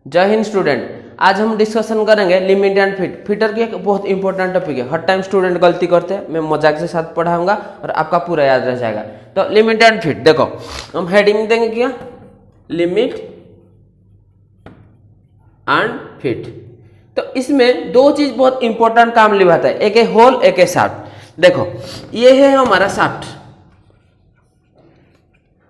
जय हिंद स्टूडेंट। आज हम डिस्कशन करेंगे लिमिट एंड फिट। फिटर की एक बहुत इंपॉर्टेंट टॉपिक है। हर टाइम स्टूडेंट गलती करते हैं, मैं मजाक के साथ पढ़ाऊंगा और आपका पूरा याद रह जाएगा। तो लिमिट एंड फिट देखो, हम हेडिंग देंगे क्या, लिमिट एंड फिट। तो इसमें दो चीज बहुत इंपॉर्टेंट काम निभाता है, एक है होल, एक है शाफ्ट। देखो ये है हमारा शाफ्ट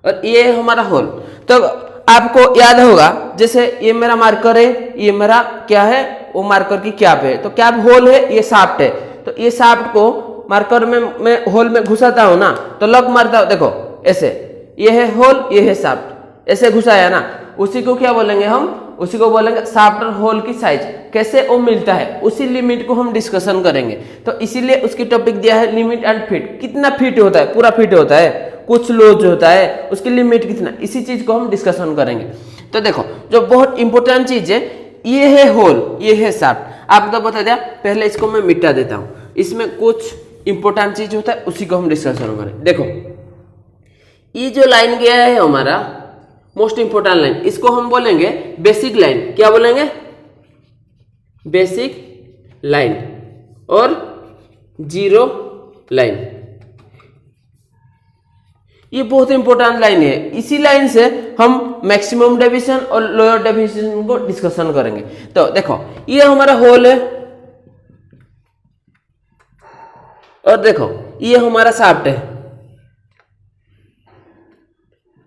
और ये है हमारा होल। तो आपको याद होगा, जैसे ये मेरा मार्कर है, ये मेरा क्या है, वो मार्कर की कैप है। तो कैप होल है, ये शाफ्ट है। तो ये शाफ्ट को मार्कर में मैं होल में घुसाता हूं ना, तो लग मारता हूं, देखो ऐसे, ये है होल, ये है शाफ्ट, ऐसे घुसाया ना, उसी को क्या बोलेंगे हम, उसी को बोलेंगे शाफ्ट और होल की साइज कैसे वो मिलता है, उसी लिमिट को हम डिस्कशन करेंगे। तो इसीलिए उसकी टॉपिक दिया है लिमिट एंड फिट। कितना फिट होता है, पूरा फिट होता है, कुछ लूज होता है, उसकी लिमिट कितना, इसी चीज को हम डिस्कशन करेंगे। तो देखो जो बहुत इंपॉर्टेंट चीज है, ये है होल, ये है शाफ्ट। आपको तो बता दिया, पहले इसको मैं मिटा देता हूं। इसमें कुछ इंपॉर्टेंट चीज होता है, उसी को हम डिस्कशन करें। देखो ये जो लाइन गया है हमारा मोस्ट इंपॉर्टेंट लाइन, इसको हम बोलेंगे बेसिक लाइन। क्या बोलेंगे, बेसिक लाइन और जीरो लाइन। ये बहुत इंपॉर्टेंट लाइन है। इसी लाइन से हम मैक्सिमम डेविएशन और लोअर डेविएशन को डिस्कशन करेंगे। तो देखो ये हमारा होल है और देखो ये हमारा शाफ्ट है,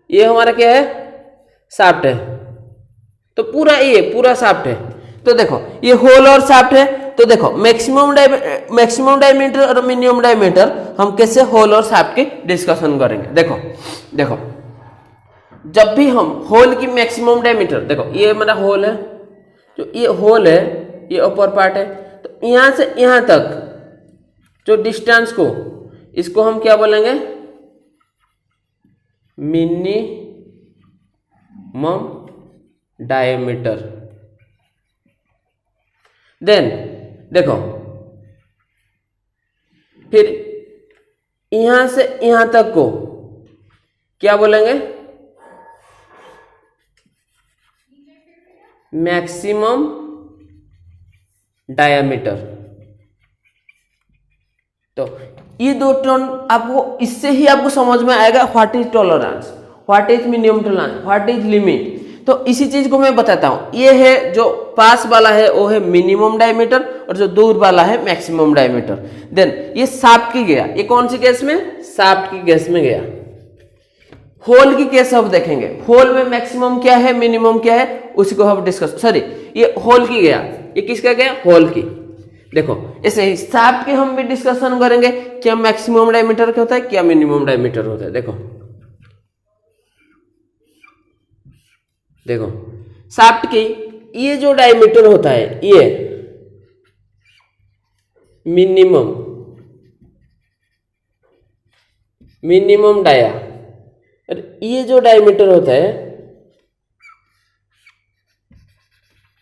ये हमारा क्या है, शाफ्ट है। तो पूरा ये पूरा शाफ्ट है। तो देखो ये होल और शाफ्ट है। तो देखो मैक्सिमम डायमीटर और मिनिमम डायमीटर हम कैसे होल और शाफ्ट की डिस्कशन करेंगे। देखो देखो जब भी हम होल की मैक्सिमम डायमीटर, देखो ये मेरा होल है, जो ये होल है, ये अपर पार्ट है। तो यहां से यहां तक जो डिस्टेंस को, इसको हम क्या बोलेंगे, मिनिमम डायमीटर। देन देखो फिर यहां से यहां तक को क्या बोलेंगे, मैक्सिमम डायमीटर। तो ये दो टर्म आपको, इससे ही आपको समझ में आएगा what is tolerance, what is minimum tolerance, what is limit. तो इसी चीज को मैं बताता हूं। ये है जो पास वाला है वो है मिनिमम डायमीटर और जो दूर वाला है मैक्सिमम डायमीटर। देन ये शाफ्ट की गया, ये कौन सी केस में, शाफ्ट की केस में गया। होल की केस अब देखेंगे, होल में मैक्सिमम क्या है, मिनिमम क्या है, उसी को हम डिस्कस, सॉरी ये होल की गया, ये किसका गया, होल की। देखो ऐसे ही शाफ्ट के हम भी डिस्कशन करेंगे, क्या मैक्सिमम डायमीटर क्या होता है, क्या मिनिमम डायमीटर होता है। देखो देखो शाफ्ट की ये जो डायमीटर होता है, ये मिनिमम डाया, और ये जो डायमीटर होता है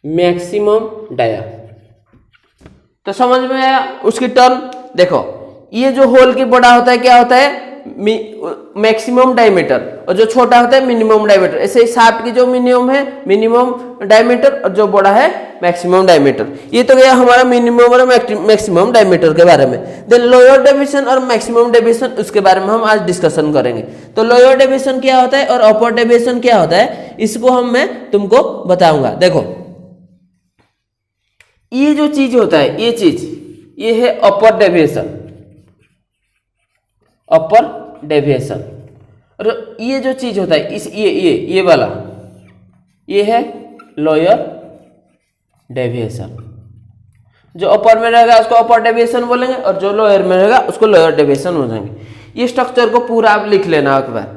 मैक्सिमम डाया। तो समझ में आया उसकी टर्म। देखो ये जो होल की बड़ा होता है क्या होता है, मैक्सिमम डायमीटर, और जो छोटा होता है मिनिमम डायमीटर। ऐसे ही शाफ्ट की जो मिनिमम है मिनिमम डायमीटर और जो बड़ा है मैक्सिमम डायमीटर। ये तो गया हमारा मिनिमम और मैक्सिमम डायमीटर के बारे में। देन लोअर डेविएशन और मैक्सिमम डेविएशन, उसके बारे में हम आज डिस्कशन करेंगे। तो लोअर डेविएशन क्या होता है और अपर डेविएशन क्या होता है, इसको हम मैं तुमको बताऊंगा। देखो ये जो चीज होता है, ये चीज, ये है अपर डेविएशन, अपर डेविएशन। और ये जो चीज होता है, इस ये वाला, ये है लोअर डेविएशन। जो अपर में रहेगा उसको अपर डेविएशन बोलेंगे और जो लोअर में रहेगा उसको लोअर डेविएशन बोलेंगे। ये स्ट्रक्चर को पूरा आप लिख लेना एक बार।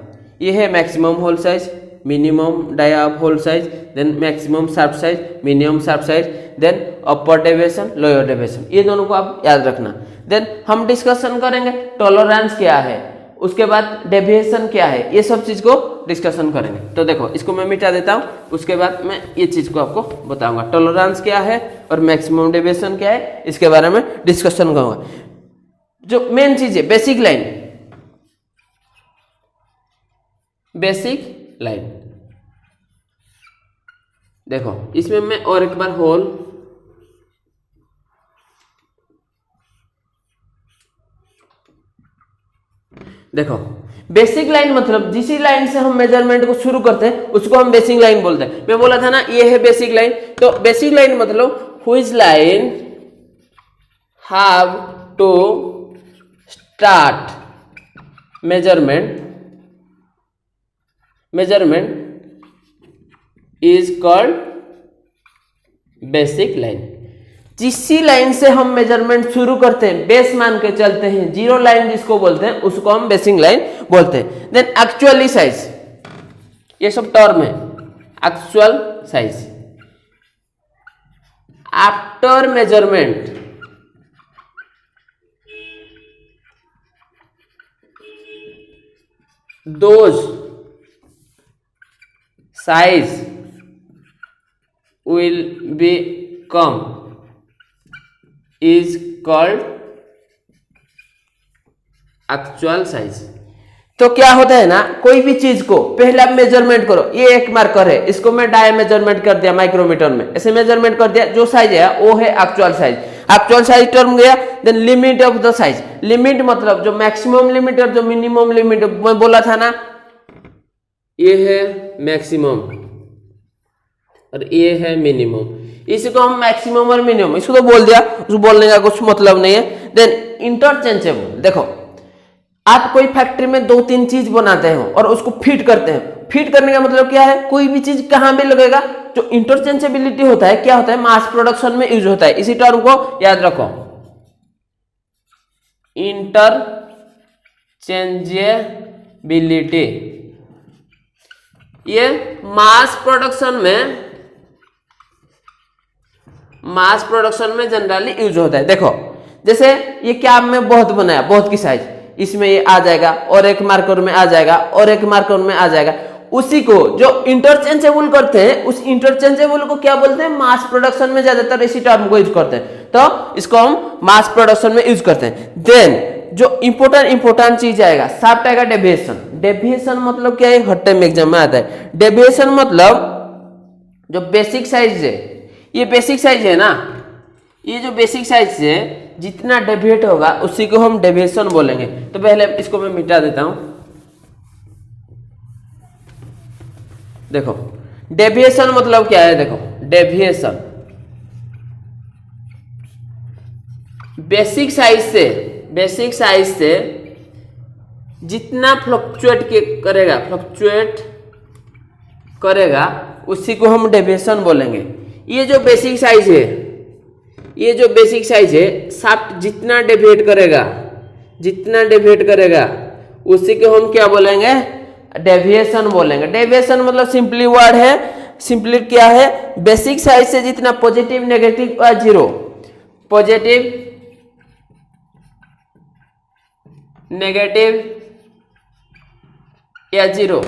ये है maximum hole size, minimum dia of hole size, then maximum shaft size, minimum shaft size, then upper deviation, lower deviation. ये दोनों को आप याद रखना। देन हम डिस्कशन करेंगे टॉलरेंस क्या है, उसके बाद डेविएशन क्या है, ये सब चीज को डिस्कशन करेंगे। तो देखो इसको मैं मिटा देता हूं, उसके बाद मैं ये चीज को आपको बताऊंगा। टॉलरेंस क्या है और मैक्सिमम डेविएशन क्या है, इसके बारे में डिस्कशन करूंगा। जो मेन चीज है बेसिक लाइन, बेसिक लाइन। देखो इसमें मैं और एक बार होल देखो, बेसिक लाइन मतलब जिस लाइन से हम मेजरमेंट को शुरू करते हैं उसको हम बेसिक लाइन बोलते हैं। मैं बोला था ना ये है बेसिक लाइन, तो बेसिक लाइन मतलब which line have to start measurement is called basic line. जिस लाइन से हम मेजरमेंट शुरू करते हैं, बेस मान के चलते हैं, जीरो लाइन जिसको बोलते हैं उसको हम बेसिक लाइन बोलते हैं। देन एक्चुअली साइज, ये सब टर्म है। Actual size after measurement, those size will become is called actual size. तो क्या होता है ना, कोई भी चीज को पहले आप मेजरमेंट करो, ये एक मार्कर है, इसको मैं डाय मेजरमेंट कर दिया माइक्रोमीटर में, ऐसे मेजरमेंट कर दिया, जो साइज है वो है actual size. Actual size term गया। Then limit of the size, limit मतलब जो मैक्सिमम लिमिट और जो मिनिमम लिमिट मैं बोला था ना, ये है मैक्सिमम और ये है मिनिमम। इसको हम मैक्सिमम और मिनिमम इसको तो बोल दिया, उसको बोलने का कुछ मतलब नहीं है। देन इंटरचेंजेबल, देखो आप कोई फैक्ट्री में 2-3 चीज बनाते हो और उसको फिट करते हैं। फिट करने का मतलब क्या है, कोई भी चीज कहां भी लगेगा। जो इंटरचेंजेबिलिटी होता है क्या होता है, मास प्रोडक्शन में यूज होता है। इसी टर्म को याद रखो, इंटरचेंजेबिलिटी। ये मास प्रोडक्शन में जनरली यूज होता है। देखो जैसे ये क्या में बहुत बनाया, बहुत की साइज, इसमें ये आ जाएगा और एक मार्कर में आ जाएगा और एक मार्कर में आ जाएगा। उसी को जो इंटरचेंजेबल करते हैं, उस इंटरचेंजेबल को क्या बोलते हैं, मास प्रोडक्शन में ज्यादातर इसी टर्म को यूज करते हैं। तो इसको हम मास प्रोडक्शन में यूज करते हैं। देन जो इंपोर्टेंट चीज आएगा, साफ्ट आएगा डेविएशन। डेविएशन मतलब क्या है, हर टाइम एग्जाम में आता है। डेविएशन मतलब जो बेसिक साइज है, ये बेसिक साइज है ना, ये जो बेसिक साइज है जितना डेविएट होगा उसी को हम डेविएशन बोलेंगे। तो पहले इसको मैं मिटा देता हूं। देखो डेविएशन मतलब क्या है, देखो डेविएशन बेसिक साइज से जितना फ्लक्चुएट करेगा उसी को हम डेविएशन बोलेंगे। ये जो बेसिक साइज है, शाफ्ट जितना डेविएट करेगा उसी को हम क्या बोलेंगे, डेविएशन बोलेंगे। डेविएशन मतलब सिंपली वर्ड है, सिंपली क्या है, बेसिक साइज से जितना पॉजिटिव, नेगेटिव और जीरो, पॉजिटिव, नेगेटिव या जीरो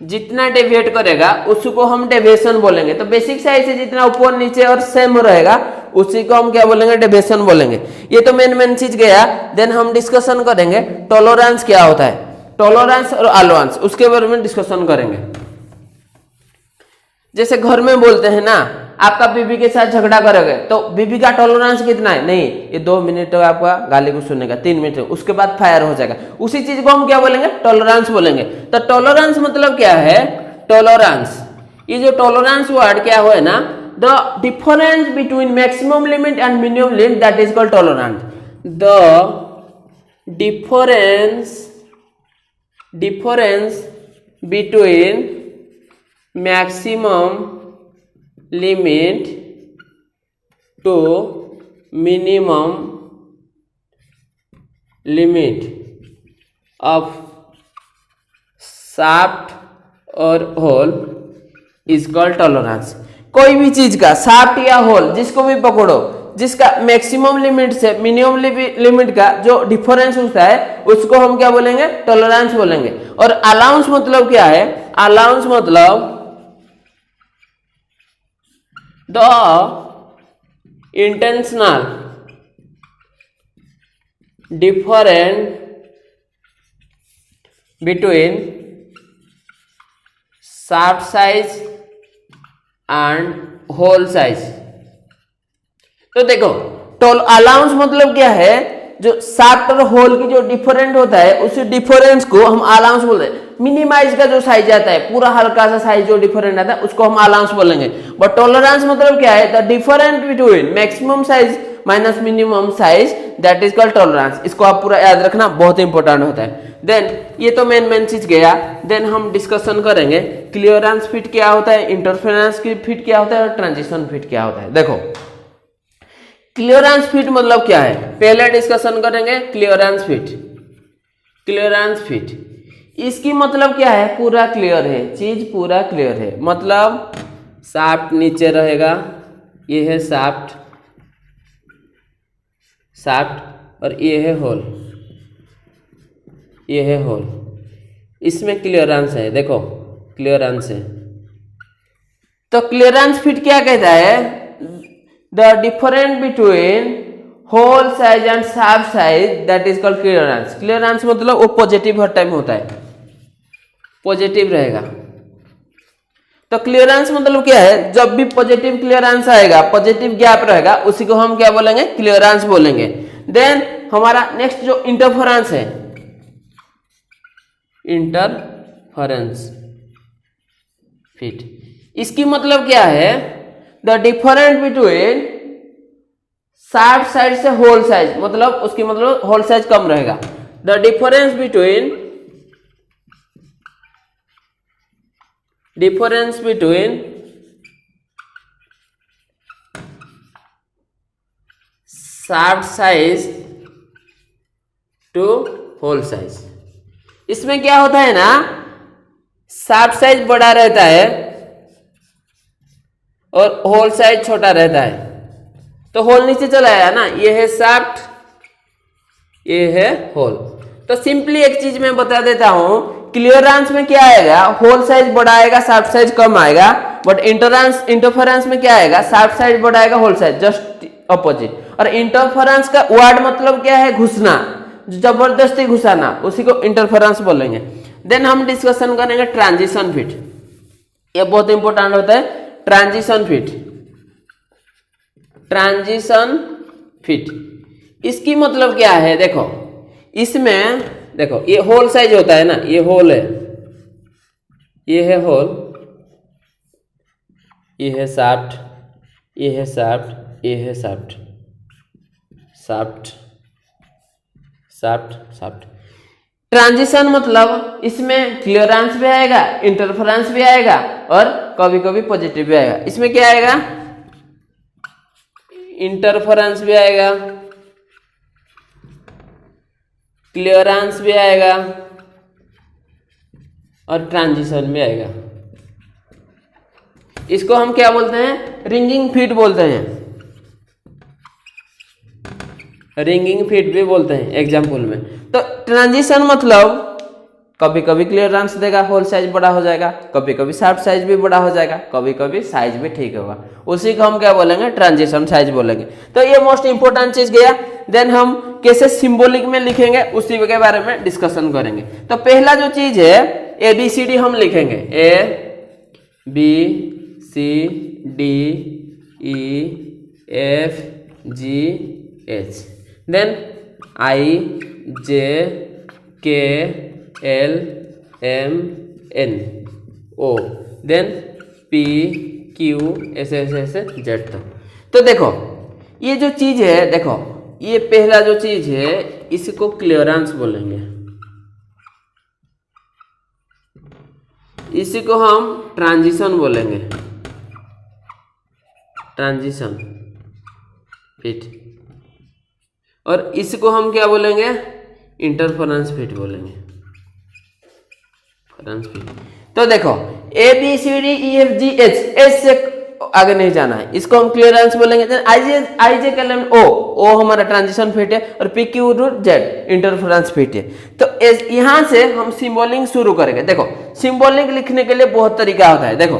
जितना डेविएट करेगा उसको हम डेविएशन बोलेंगे। तो बेसिक साइज से जितना ऊपर नीचे और सेम रहेगा उसी को हम क्या बोलेंगे, डेविएशन बोलेंगे। ये तो मेन चीज गया। देन हम डिस्कशन करेंगे टॉलरेंस क्या होता है, टॉलरेंस और अलाउंस, उसके बारे में डिस्कशन करेंगे। जैसे घर में बोलते हैं ना, आपका बीबी के साथ झगड़ा करोगे तो बीबी का टॉलरेंस कितना है, नहीं ये 2 मिनट तक आपका गाली को सुनेगा, 3 मिनट तक, उसके बाद फायर हो जाएगा। उसी चीज को हम क्या बोलेंगे, टॉलरेंस बोलेंगे। तो टॉलरेंस मतलब क्या है, टॉलरेंस, ये जो टॉलरेंस वर्ड क्या है ना, the difference between maximum limit and minimum limit, that is called tolerance. The difference between maximum limit to minimum limit of shaft और होल is called tolerance। कोई भी चीज का शाफ्ट या होल जिसको भी पकड़ो, जिसका मैक्सिमम लिमिट से मिनिमम लिमिट का जो डिफरेंस होता है उसको हम क्या बोलेंगे, टॉलरेंस बोलेंगे। और अलाउंस मतलब क्या है, अलाउंस मतलब the intentional difference between shaft size and hole size. तो देखो अलाउंस मतलब क्या है, जो शाफ्ट और होल की जो डिफरेंट होता है उसी डिफरेंस को हम अलाउंस बोलते हैं। मिनिमाइज का जो साइज आता है, पूरा हल्का सा साइज जो डिफरेंट आता है उसको हम अलाउंस बोलेंगे। बट टॉलरेंस मतलब क्या है, the difference between maximum size minus minimum size, that is called tolerance. इसको आप पूरा याद रखना, बहुत इंपॉर्टेंट होता है। देन ये तो मेन चीज गया। देन हम डिस्कशन करेंगे क्लियरेंस फिट क्या होता है, इंटरफेरेंस की फिट क्या होता है और ट्रांजिशन फिट क्या होता है। देखो क्लियरेंस फिट मतलब क्या है, पहले डिस्कशन करेंगे क्लियरेंस फिट। क्लियरेंस फिट इसकी मतलब क्या है, पूरा क्लियर है, चीज पूरा क्लियर है। मतलब शाफ्ट नीचे रहेगा, ये है शाफ्ट और ये है होल, ये है होल, इसमें क्लियरेंस है। देखो क्लियरेंस है। तो क्लियरेंस फिट क्या कहता है, the difference between hole size and shaft size, that is called clearance. Clearance मतलब वो पॉजिटिव हर टाइम होता है, पॉजिटिव रहेगा। तो क्लियरेंस मतलब क्या है, जब भी पॉजिटिव क्लियरेंस आएगा, पॉजिटिव गैप रहेगा, उसी को हम क्या बोलेंगे, क्लियरेंस बोलेंगे। देन हमारा नेक्स्ट जो इंटरफेरेंस है, इंटरफेरेंस फिट, इसकी मतलब क्या है, the difference between shaft size से होल साइज, मतलब उसकी मतलब होल साइज कम रहेगा। The difference between shaft size to hole size. इसमें क्या होता है ना, शाफ्ट साइज बड़ा रहता है और होल साइज छोटा रहता है। तो होल नीचे चला आया ना, ये है शाफ्ट, ये है होल। तो सिंपली एक चीज मैं बता देता हूं, क्लियरेंस में क्या आएगा, होल साइज बड़ा आएगा, शाफ्ट साइज कम आएगा। बट इंटरफेरेंस में क्या आएगा, शाफ्ट साइज बड़ा आएगा, होल साइज जस्ट अपोजिट। और इंटरफेरेंस का वर्ड मतलब क्या है, घुसना, जबरदस्ती घुसाना, उसी को इंटरफेरेंस बोलेंगे। देन हम डिस्कशन करेंगे ट्रांजिशन फिट। ये बहुत इंपॉर्टेंट होता है, ट्रांजिशन फिट। ट्रांजिशन फिट इसकी मतलब क्या है, देखो इसमें देखो ये होल साइज होता है ना, ये होल है, ये है होल, ये है शाफ्ट, ये है शाफ्ट, ये है shaft, shaft shaft shaft. Transition मतलब इसमें क्लियरेंस भी आएगा, इंटरफेरेंस भी आएगा और कभी कभी पॉजिटिव भी आएगा। इसमें क्या आएगा, इंटरफेरेंस भी आएगा, क्लियरेंस भी आएगा और ट्रांजिशन भी आएगा। इसको हम क्या बोलते हैं, रिंगिंग फिट बोलते हैं, रिंगिंग फिट भी बोलते हैं एग्जाम्पल में। तो ट्रांजिशन मतलब कभी कभी क्लियरेंस देगा, होल साइज बड़ा हो जाएगा, कभी कभी शाफ्ट साइज भी बड़ा हो जाएगा, कभी कभी साइज भी ठीक होगा, उसी को हम क्या बोलेंगे, ट्रांजिशन साइज बोलेंगे। तो ये मोस्ट इंपोर्टेंट चीज गया। देन हम कैसे सिंबॉलिक में लिखेंगे उसी के बारे में डिस्कशन करेंगे। तो पहला जो चीज है ABCD हम लिखेंगे, ABCDEFGH, then IJKLMNO, then PQSSZ तक। तो देखो ये जो चीज है, देखो ये पहला जो चीज है इसको क्लियरेंस बोलेंगे, इसी को हम ट्रांजिशन बोलेंगे, ट्रांजिशन फिट। और इसको हम क्या बोलेंगे, इंटरफेरेंस फिट बोलेंगे, फ्रेंस फिट। तो देखो ABCDEFGH, एच से आगे नहीं जाना है, इसको हम क्लियरेंस बोलेंगे। IJKLMNO, ओ हमारा ट्रांजिशन फिट है और PQZ इंटरफेरेंस फिट है। तो यहां से हम सिंबॉलिंग शुरू करेंगे। देखो सिंबॉलिंग लिखने के लिए बहुत तरीका होता है। देखो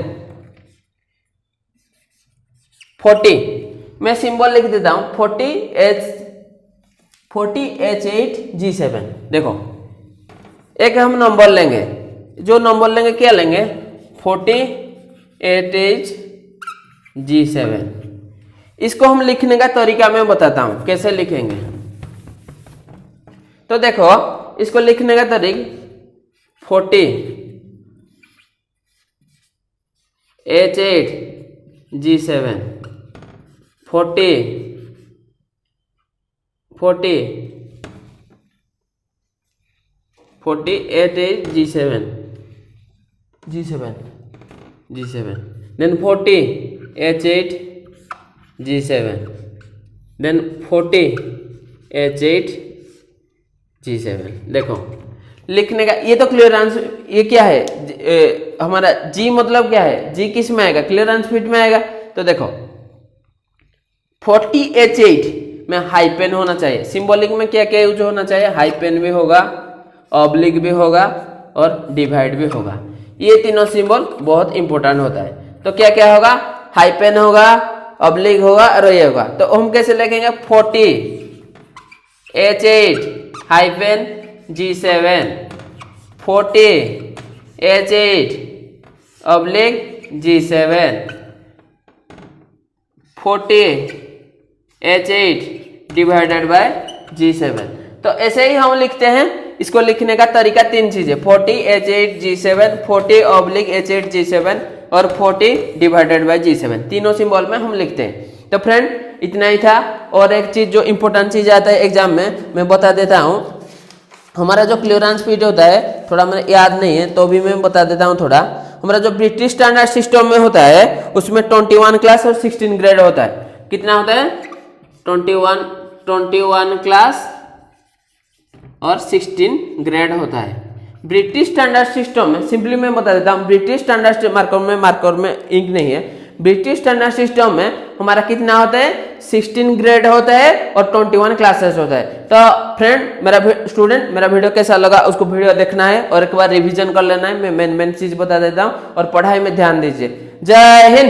40 मैं सिंबल लिख देता हूं, 40H8G7। देखो एक हम नंबर लेंगे, जो नंबर लेंगे क्या लेंगे, 48H G7। इसको हम लिखने का तरीका मैं बताता हूं कैसे लिखेंगे। तो देखो इसको लिखने का तरीका 40 H8 G7 40 H8 G7 then 40 H8 G7 then 40 H8 G7। देखो लिखने का ये तो क्लियरेंस, ये क्या है हमारा G मतलब क्या है, G किस में आएगा, क्लियरेंस फिट में आएगा। तो देखो 40 H8 में हाइपेन होना चाहिए। सिंबॉलिक में क्या क्या यूज होना चाहिए, हाइपेन भी होगा, ऑब्लिक भी होगा और डिवाइड भी होगा। ये तीनों सिंबल बहुत इंपॉर्टेंट होता है। तो क्या क्या होगा, हाइपेन होगा, ऑब्लिक होगा और ये होगा। तो हम कैसे लिखेंगे 40 H8 hyphen G7 40 H8 oblique G7 40 H8 divided by G7। तो ऐसे ही हम लिखते हैं। इसको लिखने का तरीका तीन चीजें 40 H8 G7 40 oblique H8 G7 और 40 डिवाइडेड बाय G7 तीनों सिंबल में हम लिखते हैं। तो फ्रेंड इतना ही था। और एक चीज जो इंपॉर्टेंट चीज आता है एग्जाम में मैं बता देता हूँ। हमारा जो क्लियरेंस फीट होता है थोड़ा मुझे याद नहीं है तो भी मैं बता देता हूँ थोड़ा। हमारा जो ब्रिटिश स्टैंडर्ड सिस्टम में होता है उसमें 21 क्लास और 16 ग्रेड होता है। कितना होता है 21 क्लास और 16 ग्रेड होता है। ब्रिटिश स्टैंडर्ड सिस्टम में सिंपली मैं बता देता हूँ, ब्रिटिश स्टैंडर्ड मार्कर में इंक नहीं है। ब्रिटिश स्टैंडर्ड सिस्टम में हमारा कितना होता है 16 ग्रेड होता है और 21 क्लासेस होता है। तो फ्रेंड मेरा वीडियो कैसा लगा उसको वीडियो देखना है और एक बार रिवीजन कर लेना है। मैं मेन चीज बता देता हूँ और पढ़ाई में ध्यान दीजिए। जय हिंद।